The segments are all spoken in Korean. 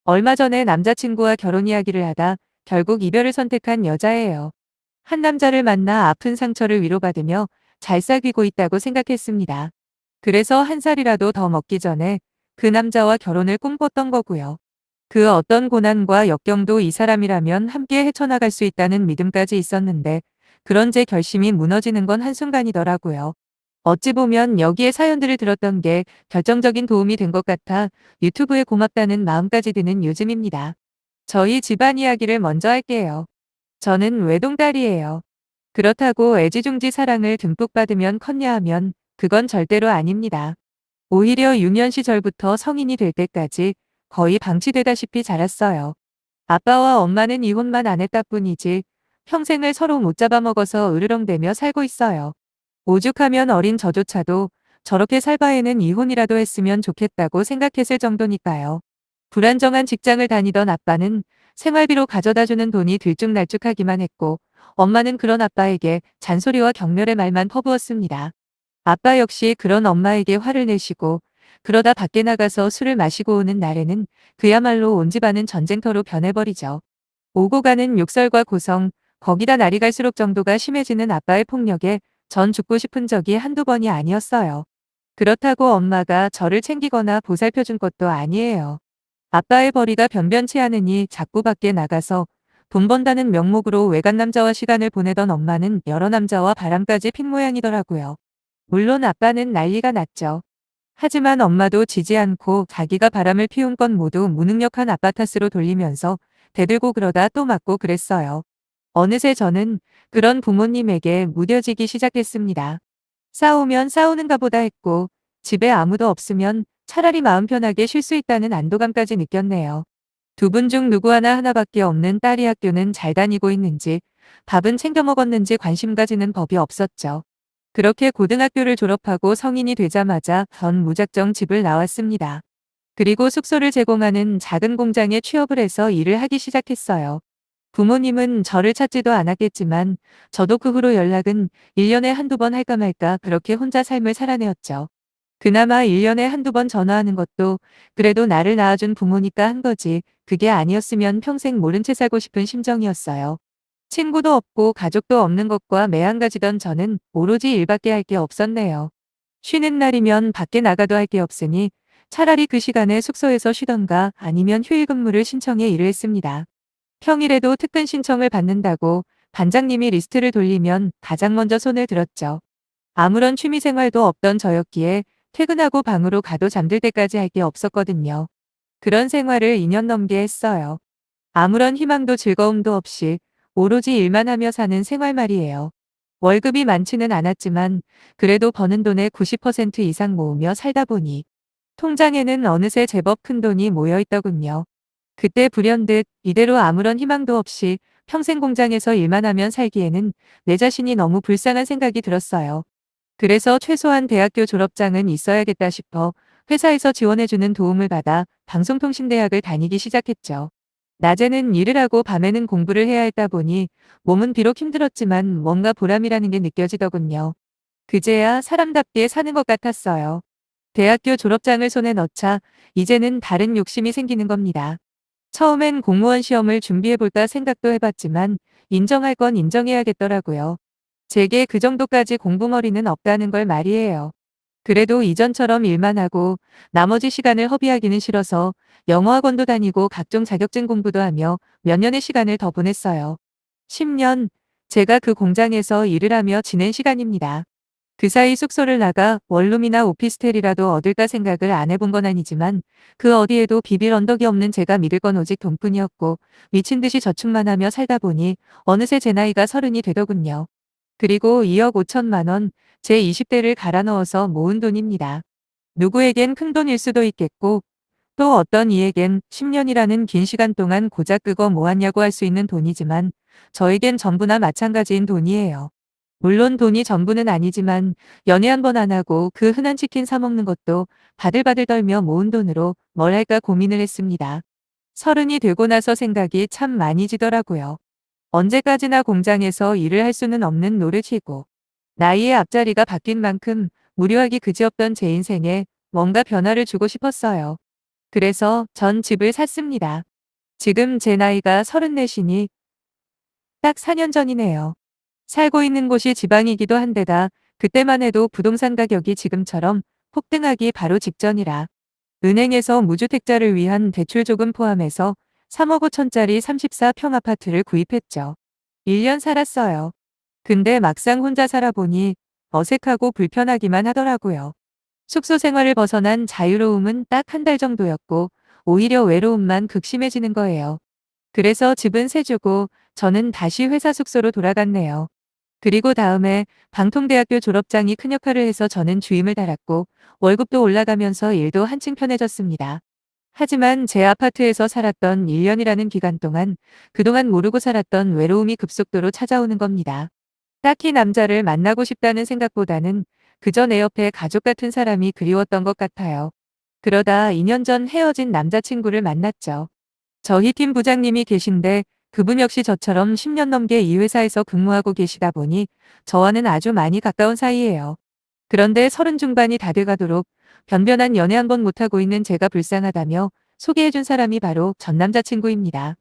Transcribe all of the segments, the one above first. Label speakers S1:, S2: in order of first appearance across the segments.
S1: 얼마 전에 남자친구와 결혼 이야기를 하다 결국 이별을 선택한 여자예요. 한 남자를 만나 아픈 상처를 위로받으며 잘 사귀고 있다고 생각했습니다. 그래서 한 살이라도 더 먹기 전에 그 남자와 결혼을 꿈꿨던 거고요. 그 어떤 고난과 역경도 이 사람이라면 함께 헤쳐나갈 수 있다는 믿음까지 있었는데 그런 제 결심이 무너지는 건 한순간이더라고요. 어찌 보면 여기에 사연들을 들었던 게 결정적인 도움이 된 것 같아 유튜브에 고맙다는 마음까지 드는 요즘입니다. 저희 집안 이야기를 먼저 할게요. 저는 외동딸이에요. 그렇다고 애지중지 사랑을 듬뿍 받으면 컸냐 하면 그건 절대로 아닙니다. 오히려 유년 시절부터 성인이 될 때까지 거의 방치되다시피 자랐어요. 아빠와 엄마는 이혼만 안 했다 뿐이지 평생을 서로 못 잡아먹어서 으르렁대며 살고 있어요. 오죽하면 어린 저조차도 저렇게 살 바에는 이혼이라도 했으면 좋겠다고 생각했을 정도니까요. 불안정한 직장을 다니던 아빠는 생활비로 가져다주는 돈이 들쭉날쭉하기만 했고 엄마는 그런 아빠에게 잔소리와 격렬의 말만 퍼부었습니다. 아빠 역시 그런 엄마에게 화를 내시고 그러다 밖에 나가서 술을 마시고 오는 날에는 그야말로 온 집안은 전쟁터로 변해버리죠. 오고 가는 욕설과 고성, 거기다 날이 갈수록 정도가 심해지는 아빠의 폭력에 전 죽고 싶은 적이 한두 번이 아니었어요. 그렇다고 엄마가 저를 챙기거나 보살펴준 것도 아니에요. 아빠의 벌이가 변변치 않으니 자꾸 밖에 나가서 돈 번다는 명목으로 외간 남자와 시간을 보내던 엄마는 여러 남자와 바람까지 핀 모양이더라고요. 물론 아빠는 난리가 났죠. 하지만 엄마도 지지 않고 자기가 바람을 피운 건 모두 무능력한 아빠 탓으로 돌리면서 대들고 그러다 또 맞고 그랬어요. 어느새 저는 그런 부모님에게 무뎌지기 시작했습니다. 싸우면 싸우는가 보다 했고 집에 아무도 없으면 차라리 마음 편하게 쉴 수 있다는 안도감까지 느꼈네요. 두 분 중 누구 하나밖에 없는 딸이 학교는 잘 다니고 있는지 밥은 챙겨 먹었는지 관심 가지는 법이 없었죠. 그렇게 고등학교를 졸업하고 성인이 되자마자 전 무작정 집을 나왔습니다. 그리고 숙소를 제공하는 작은 공장에 취업을 해서 일을 하기 시작했어요. 부모님은 저를 찾지도 않았겠지만 저도 그 후로 연락은 1년에 한두 번 할까 말까 그렇게 혼자 삶을 살아내었죠. 그나마 1년에 한두 번 전화하는 것도 그래도 나를 낳아준 부모니까 한 거지 그게 아니었으면 평생 모른 채 살고 싶은 심정이었어요. 친구도 없고 가족도 없는 것과 매한가지던 저는 오로지 일밖에 할 게 없었네요. 쉬는 날이면 밖에 나가도 할 게 없으니 차라리 그 시간에 숙소에서 쉬던가 아니면 휴일 근무를 신청해 일을 했습니다. 평일에도 특근 신청을 받는다고 반장님이 리스트를 돌리면 가장 먼저 손을 들었죠. 아무런 취미생활도 없던 저였기에 퇴근하고 방으로 가도 잠들 때까지 할 게 없었거든요. 그런 생활을 2년 넘게 했어요. 아무런 희망도 즐거움도 없이 오로지 일만 하며 사는 생활 말이에요. 월급이 많지는 않았지만 그래도 버는 돈의 90% 이상 모으며 살다 보니 통장에는 어느새 제법 큰 돈이 모여 있더군요. 그때 불현듯 이대로 아무런 희망도 없이 평생 공장에서 일만 하면 살기에는 내 자신이 너무 불쌍한 생각이 들었어요. 그래서 최소한 대학교 졸업장은 있어야겠다 싶어 회사에서 지원해주는 도움을 받아 방송통신대학을 다니기 시작했죠. 낮에는 일을 하고 밤에는 공부를 해야 했다 보니 몸은 비록 힘들었지만 뭔가 보람이라는 게 느껴지더군요. 그제야 사람답게 사는 것 같았어요. 대학교 졸업장을 손에 넣자 이제는 다른 욕심이 생기는 겁니다. 처음엔 공무원 시험을 준비해볼까 생각도 해봤지만 인정할 건 인정해야겠더라고요. 제게 그 정도까지 공부머리는 없다는 걸 말이에요. 그래도 이전처럼 일만 하고 나머지 시간을 허비하기는 싫어서 영어학원도 다니고 각종 자격증 공부도 하며 몇 년의 시간을 더 보냈어요. 10년, 제가 그 공장에서 일을 하며 지낸 시간입니다. 그 사이 숙소를 나가 원룸이나 오피스텔이라도 얻을까 생각을 안 해본 건 아니지만 그 어디에도 비빌 언덕이 없는 제가 믿을 건 오직 돈뿐이었고 미친 듯이 저축만 하며 살다 보니 어느새 제 나이가 30이 되더군요. 그리고 2억 5천만 원, 제 20대를 갈아 넣어서 모은 돈입니다. 누구에겐 큰 돈일 수도 있겠고 또 어떤 이에겐 10년이라는 긴 시간 동안 고작 그거 모았냐고 할 수 있는 돈이지만 저에겐 전부나 마찬가지인 돈이에요. 물론 돈이 전부는 아니지만 연애 한 번 안 하고 그 흔한 치킨 사 먹는 것도 바들바들 떨며 모은 돈으로 뭘 할까 고민을 했습니다. 30이 되고 나서 생각이 참 많이 지더라고요. 언제까지나 공장에서 일을 할 수는 없는 노릇이고 나이의 앞자리가 바뀐 만큼 무료하기 그지없던 제 인생에 뭔가 변화를 주고 싶었어요. 그래서 전 집을 샀습니다. 지금 제 나이가 34이니 딱 4년 전이네요. 살고 있는 곳이 지방이기도 한데다 그때만 해도 부동산 가격이 지금처럼 폭등하기 바로 직전이라 은행에서 무주택자를 위한 대출 조금 포함해서 3억 5천짜리 34평 아파트를 구입했죠. 1년 살았어요. 근데 막상 혼자 살아보니 어색하고 불편하기만 하더라고요. 숙소 생활을 벗어난 자유로움은 딱 한 달 정도였고 오히려 외로움만 극심해지는 거예요. 그래서 집은 세주고 저는 다시 회사 숙소로 돌아갔네요. 그리고 다음에 방통대학교 졸업장이 큰 역할을 해서 저는 주임을 달았고 월급도 올라가면서 일도 한층 편해졌습니다. 하지만 제 아파트에서 살았던 1년이라는 기간 동안 그동안 모르고 살았던 외로움이 급속도로 찾아오는 겁니다. 딱히 남자를 만나고 싶다는 생각보다는 그저 내 옆에 가족 같은 사람이 그리웠던 것 같아요. 그러다 2년 전 헤어진 남자친구를 만났죠. 저희 팀 부장님이 계신데 그분 역시 저처럼 10년 넘게 이 회사에서 근무하고 계시다 보니 저와는 아주 많이 가까운 사이예요. 그런데 30 중반이 다 돼가도록 변변한 연애 한 번 못하고 있는 제가 불쌍하다며 소개해준 사람이 바로 전 남자친구입니다.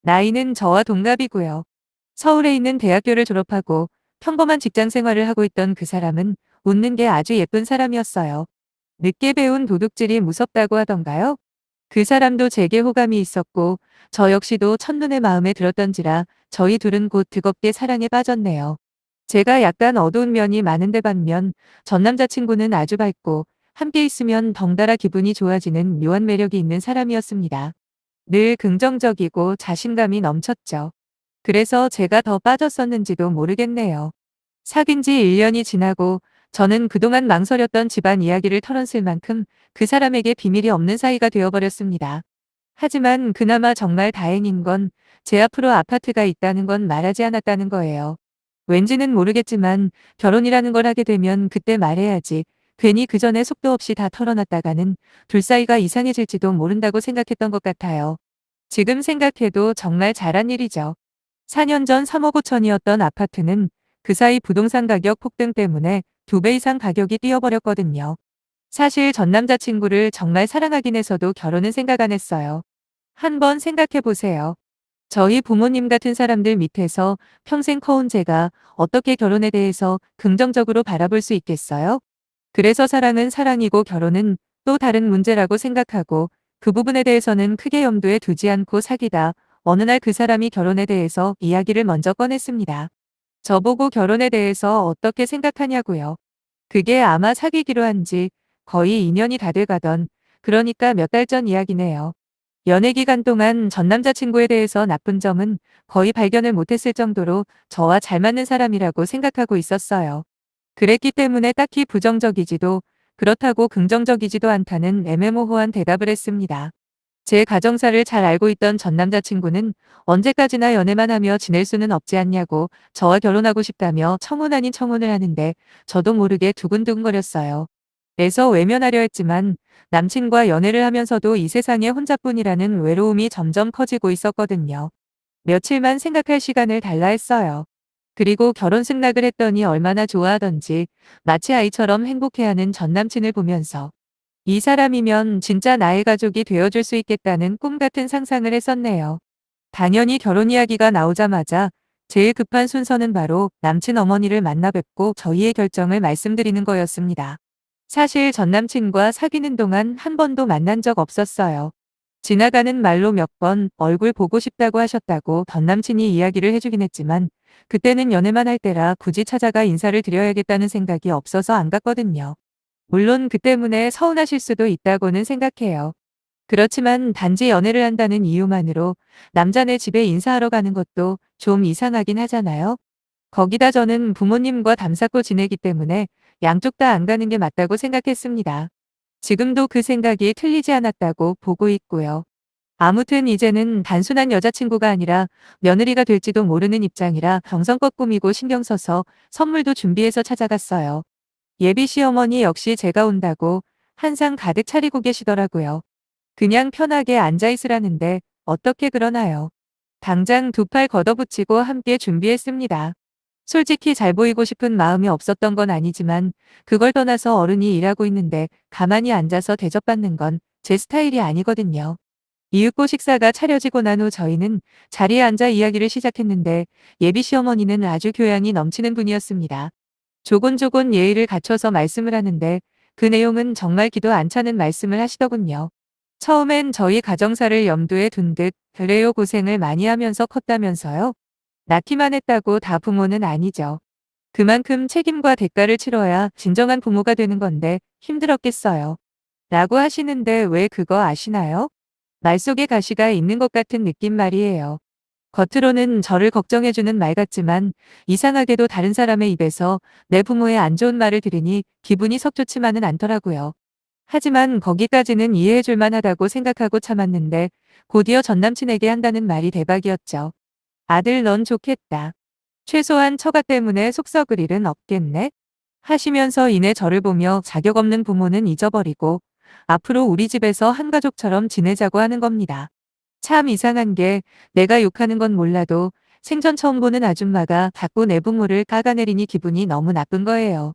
S1: 나이는 저와 동갑이고요. 서울에 있는 대학교를 졸업하고 평범한 직장 생활을 하고 있던 그 사람은 웃는 게 아주 예쁜 사람이었어요. 늦게 배운 도둑질이 무섭다고 하던가요? 그 사람도 제게 호감이 있었고 저 역시도 첫눈에 마음에 들었던지라 저희 둘은 곧 뜨겁게 사랑에 빠졌네요. 제가 약간 어두운 면이 많은데 반면 전 남자친구는 아주 밝고 함께 있으면 덩달아 기분이 좋아지는 묘한 매력이 있는 사람이었습니다. 늘 긍정적이고 자신감이 넘쳤죠. 그래서 제가 더 빠졌었는지도 모르겠네요. 사귄 지 1년이 지나고 저는 그동안 망설였던 집안 이야기를 털어쓸 만큼 그 사람에게 비밀이 없는 사이가 되어버렸습니다. 하지만 그나마 정말 다행인 건 제 앞으로 아파트가 있다는 건 말하지 않았다는 거예요. 왠지는 모르겠지만 결혼이라는 걸 하게 되면 그때 말해야지. 괜히 그 전에 속도 없이 다 털어놨다가는 둘 사이가 이상해질지도 모른다고 생각했던 것 같아요. 지금 생각해도 정말 잘한 일이죠. 4년 전 3억 5천이었던 아파트는 그 사이 부동산 가격 폭등 때문에 2배 이상 가격이 뛰어버렸거든요. 사실 전 남자친구를 정말 사랑하긴 해서도 결혼은 생각 안 했어요. 한번 생각해 보세요. 저희 부모님 같은 사람들 밑에서 평생 커온 제가 어떻게 결혼에 대해서 긍정적으로 바라볼 수 있겠어요? 그래서 사랑은 사랑이고 결혼은 또 다른 문제라고 생각하고 그 부분에 대해서는 크게 염두에 두지 않고 사귀다 어느 날 그 사람이 결혼에 대해서 이야기를 먼저 꺼냈습니다. 저보고 결혼에 대해서 어떻게 생각하냐고요. 그게 아마 사귀기로 한지 거의 2년이 다 돼가던 그러니까 몇 달 전 이야기네요. 연애 기간 동안 전 남자친구에 대해서 나쁜 점은 거의 발견을 못했을 정도로 저와 잘 맞는 사람이라고 생각하고 있었어요. 그랬기 때문에 딱히 부정적이지도 그렇다고 긍정적이지도 않다는 애매모호한 대답을 했습니다. 제 가정사를 잘 알고 있던 전 남자친구는 언제까지나 연애만 하며 지낼 수는 없지 않냐고 저와 결혼하고 싶다며 청혼 아닌 청혼을 하는데 저도 모르게 두근두근거렸어요. 애서 외면하려 했지만 남친과 연애를 하면서도 이 세상에 혼자뿐이라는 외로움이 점점 커지고 있었거든요. 며칠만 생각할 시간을 달라 했어요. 그리고 결혼 승낙을 했더니 얼마나 좋아하던지 마치 아이처럼 행복해하는 전 남친을 보면서 이 사람이면 진짜 나의 가족이 되어줄 수 있겠다는 꿈 같은 상상을 했었네요. 당연히 결혼 이야기가 나오자마자 제일 급한 순서는 바로 남친 어머니를 만나 뵙고 저희의 결정을 말씀드리는 거였습니다. 사실 전 남친과 사귀는 동안 한 번도 만난 적 없었어요. 지나가는 말로 몇 번 얼굴 보고 싶다고 하셨다고 전 남친이 이야기를 해주긴 했지만 그때는 연애만 할 때라 굳이 찾아가 인사를 드려야겠다는 생각이 없어서 안 갔거든요. 물론 그 때문에 서운하실 수도 있다고는 생각해요. 그렇지만 단지 연애를 한다는 이유만으로 남자네 집에 인사하러 가는 것도 좀 이상하긴 하잖아요. 거기다 저는 부모님과 담쌓고 지내기 때문에 양쪽 다 안 가는 게 맞다고 생각했습니다. 지금도 그 생각이 틀리지 않았다고 보고 있고요. 아무튼 이제는 단순한 여자친구가 아니라 며느리가 될지도 모르는 입장이라 정성껏 꾸미고 신경 써서 선물도 준비해서 찾아갔어요. 예비 시어머니 역시 제가 온다고 한 상 가득 차리고 계시더라고요. 그냥 편하게 앉아 있으라는데 어떻게 그러나요? 당장 두 팔 걷어붙이고 함께 준비했습니다. 솔직히 잘 보이고 싶은 마음이 없었던 건 아니지만 그걸 떠나서 어른이 일하고 있는데 가만히 앉아서 대접받는 건 제 스타일이 아니거든요. 이윽고 식사가 차려지고 난 후 저희는 자리에 앉아 이야기를 시작했는데 예비 시어머니는 아주 교양이 넘치는 분이었습니다. 조곤조곤 예의를 갖춰서 말씀을 하는데 그 내용은 정말 기도 안 차는 말씀을 하시더군요. 처음엔 저희 가정사를 염두에 둔 듯 그래요 고생을 많이 하면서 컸다면서요. 낳기만 했다고 다 부모는 아니죠. 그만큼 책임과 대가를 치러야 진정한 부모가 되는 건데 힘들었겠어요. 라고 하시는데 왜 그거 아시나요? 말 속에 가시가 있는 것 같은 느낌 말이에요. 겉으로는 저를 걱정해주는 말 같지만 이상하게도 다른 사람의 입에서 내 부모의 안 좋은 말을 들으니 기분이 썩 좋지만은 않더라고요. 하지만 거기까지는 이해해줄 만하다고 생각하고 참았는데 곧이어 전남친에게 한다는 말이 대박이었죠. 아들 넌 좋겠다. 최소한 처가 때문에 속 썩을 일은 없겠네? 하시면서 이내 저를 보며 자격 없는 부모는 잊어버리고 앞으로 우리 집에서 한 가족처럼 지내자고 하는 겁니다. 참 이상한 게 내가 욕하는 건 몰라도 생전 처음 보는 아줌마가 자꾸 내 부모를 깎아내리니 기분이 너무 나쁜 거예요.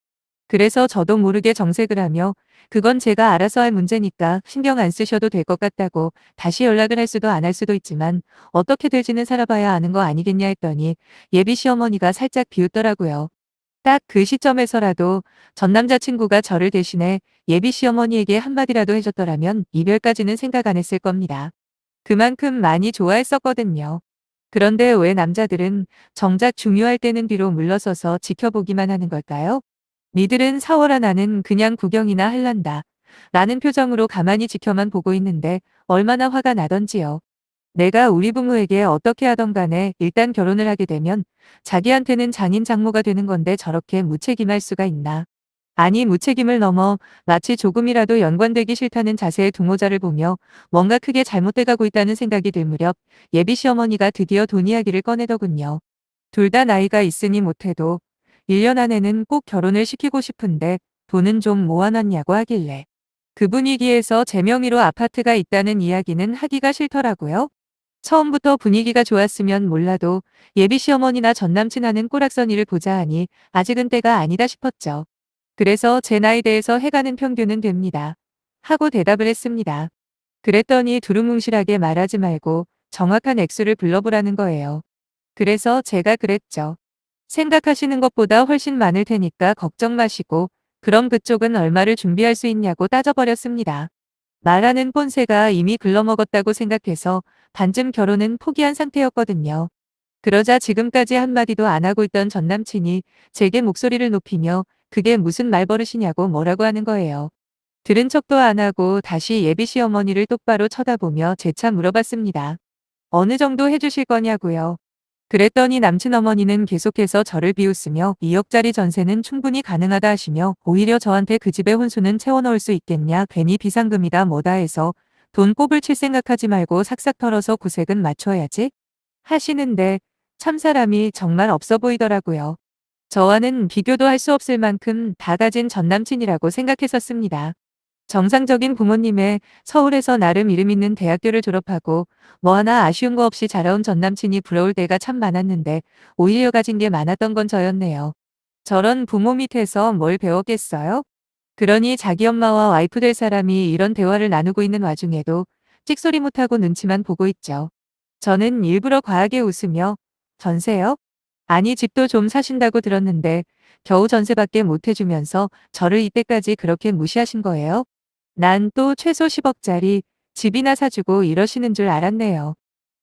S1: 그래서 저도 모르게 정색을 하며 그건 제가 알아서 할 문제니까 신경 안 쓰셔도 될 것 같다고 다시 연락을 할 수도 안 할 수도 있지만 어떻게 될지는 살아봐야 아는 거 아니겠냐 했더니 예비 시어머니가 살짝 비웃더라고요. 딱 그 시점에서라도 전 남자친구가 저를 대신해 예비 시어머니에게 한마디라도 해줬더라면 이별까지는 생각 안 했을 겁니다. 그만큼 많이 좋아했었거든요. 그런데 왜 남자들은 정작 중요할 때는 뒤로 물러서서 지켜보기만 하는 걸까요? 니들은 사워라 나는 그냥 구경이나 할란다. 라는 표정으로 가만히 지켜만 보고 있는데 얼마나 화가 나던지요. 내가 우리 부모에게 어떻게 하던 간에 일단 결혼을 하게 되면 자기한테는 장인 장모가 되는 건데 저렇게 무책임할 수가 있나. 아니 무책임을 넘어 마치 조금이라도 연관되기 싫다는 자세의 두모자를 보며 뭔가 크게 잘못돼 가고 있다는 생각이 들 무렵 예비 시어머니가 드디어 돈 이야기를 꺼내더군요. 둘 다 나이가 있으니 못해도 1년 안에는 꼭 결혼을 시키고 싶은데 돈은 좀 모아놨냐고 하길래 그 분위기에서 제 명의로 아파트가 있다는 이야기는 하기가 싫더라고요. 처음부터 분위기가 좋았으면 몰라도 예비 시어머니나 전남친하는 꼬락서니를 보자 하니 아직은 때가 아니다 싶었죠. 그래서 제 나이대에서 해가는 평균은 됩니다. 하고 대답을 했습니다. 그랬더니 두루뭉실하게 말하지 말고 정확한 액수를 불러보라는 거예요. 그래서 제가 그랬죠. 생각하시는 것보다 훨씬 많을 테니까 걱정 마시고 그럼 그쪽은 얼마를 준비할 수 있냐고 따져버렸습니다. 말하는 폰세가 이미 글러먹었다고 생각해서 반쯤 결혼은 포기한 상태였거든요. 그러자 지금까지 한마디도 안 하고 있던 전남친이 제게 목소리를 높이며 그게 무슨 말버릇이냐고 뭐라고 하는 거예요. 들은 척도 안 하고 다시 예비 시어머니를 똑바로 쳐다보며 재차 물어봤습니다. 어느 정도 해주실 거냐고요. 그랬더니 남친 어머니는 계속해서 저를 비웃으며 2억짜리 전세는 충분히 가능하다 하시며 오히려 저한테 그 집에 혼수는 채워넣을 수 있겠냐 괜히 비상금이다 뭐다 해서 돈 꼽을 칠 생각하지 말고 삭삭 털어서 구색은 맞춰야지 하시는데 참 사람이 정말 없어 보이더라고요. 저와는 비교도 할 수 없을 만큼 다 가진 전남친이라고 생각했었습니다. 정상적인 부모님의 서울에서 나름 이름 있는 대학교를 졸업하고 뭐 하나 아쉬운 거 없이 자라온 전남친이 부러울 때가 참 많았는데 오히려 가진 게 많았던 건 저였네요. 저런 부모 밑에서 뭘 배웠겠어요? 그러니 자기 엄마와 와이프 될 사람이 이런 대화를 나누고 있는 와중에도 찍소리 못하고 눈치만 보고 있죠. 저는 일부러 과하게 웃으며 전세요? 아니 집도 좀 사신다고 들었는데 겨우 전세밖에 못 해주면서 저를 이때까지 그렇게 무시하신 거예요? 난 또 최소 10억짜리 집이나 사주고 이러시는 줄 알았네요.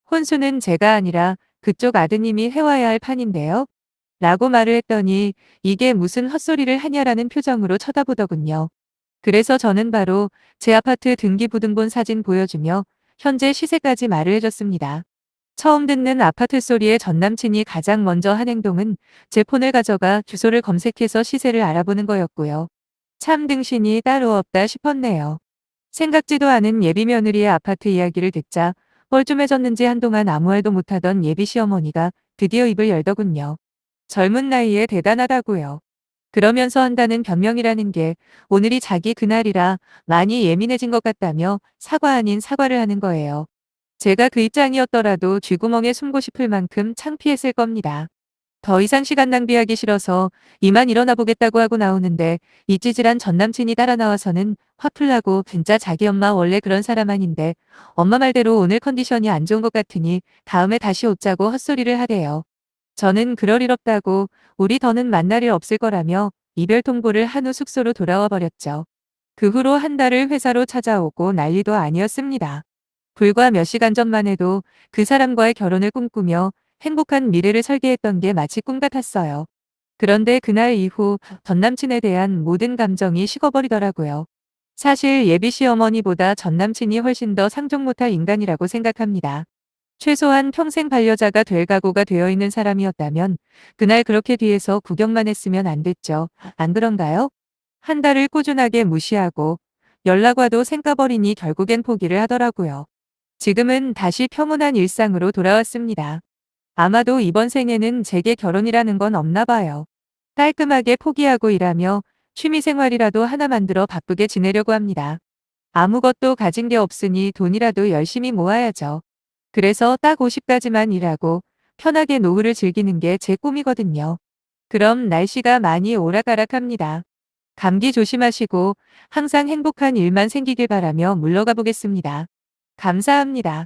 S1: 혼수는 제가 아니라 그쪽 아드님이 해와야 할 판인데요. 라고 말을 했더니 이게 무슨 헛소리를 하냐라는 표정으로 쳐다보더군요. 그래서 저는 바로 제 아파트 등기부등본 사진 보여주며 현재 시세까지 말을 해줬습니다. 처음 듣는 아파트 소리에 전남친이 가장 먼저 한 행동은 제 폰을 가져가 주소를 검색해서 시세를 알아보는 거였고요. 참 등신이 따로 없다 싶었네요. 생각지도 않은 예비 며느리의 아파트 이야기를 듣자 뻘쭘해졌는지 한동안 아무 말도 못하던 예비 시어머니가 드디어 입을 열더군요. 젊은 나이에 대단하다고요. 그러면서 한다는 변명이라는 게 오늘이 자기 그날이라 많이 예민해진 것 같다며 사과 아닌 사과를 하는 거예요. 제가 그 입장이었더라도 쥐구멍에 숨고 싶을 만큼 창피했을 겁니다. 더 이상 시간 낭비하기 싫어서 이만 일어나 보겠다고 하고 나오는데 이 찌질한 전남친이 따라 나와서는 화풀 나고 진짜 자기 엄마 원래 그런 사람 아닌데 엄마 말대로 오늘 컨디션이 안 좋은 것 같으니 다음에 다시 오자고 헛소리를 하대요. 저는 그럴 일 없다고 우리 더는 만날 일 없을 거라며 이별 통보를 한 후 숙소로 돌아와 버렸죠. 그 후로 한 달을 회사로 찾아오고 난리도 아니었습니다. 불과 몇 시간 전만 해도 그 사람과의 결혼을 꿈꾸며 행복한 미래를 설계했던 게 마치 꿈 같았어요. 그런데 그날 이후 전 남친에 대한 모든 감정이 식어버리더라고요. 사실 예비 시어머니보다 전 남친이 훨씬 더 상종 못할 인간이라고 생각합니다. 최소한 평생 반려자가 될 각오가 되어 있는 사람이었다면 그날 그렇게 뒤에서 구경만 했으면 안 됐죠. 안 그런가요? 한 달을 꾸준하게 무시하고 연락 와도 생까버리니 결국엔 포기를 하더라고요. 지금은 다시 평온한 일상으로 돌아왔습니다. 아마도 이번 생에는 제게 결혼이라는 건 없나 봐요. 깔끔하게 포기하고 일하며 취미생활이라도 하나 만들어 바쁘게 지내려고 합니다. 아무것도 가진 게 없으니 돈이라도 열심히 모아야죠. 그래서 딱 50까지만 일하고 편하게 노후를 즐기는 게 제 꿈이거든요. 그럼 날씨가 많이 오락가락합니다. 감기 조심하시고 항상 행복한 일만 생기길 바라며 물러가 보겠습니다. 감사합니다.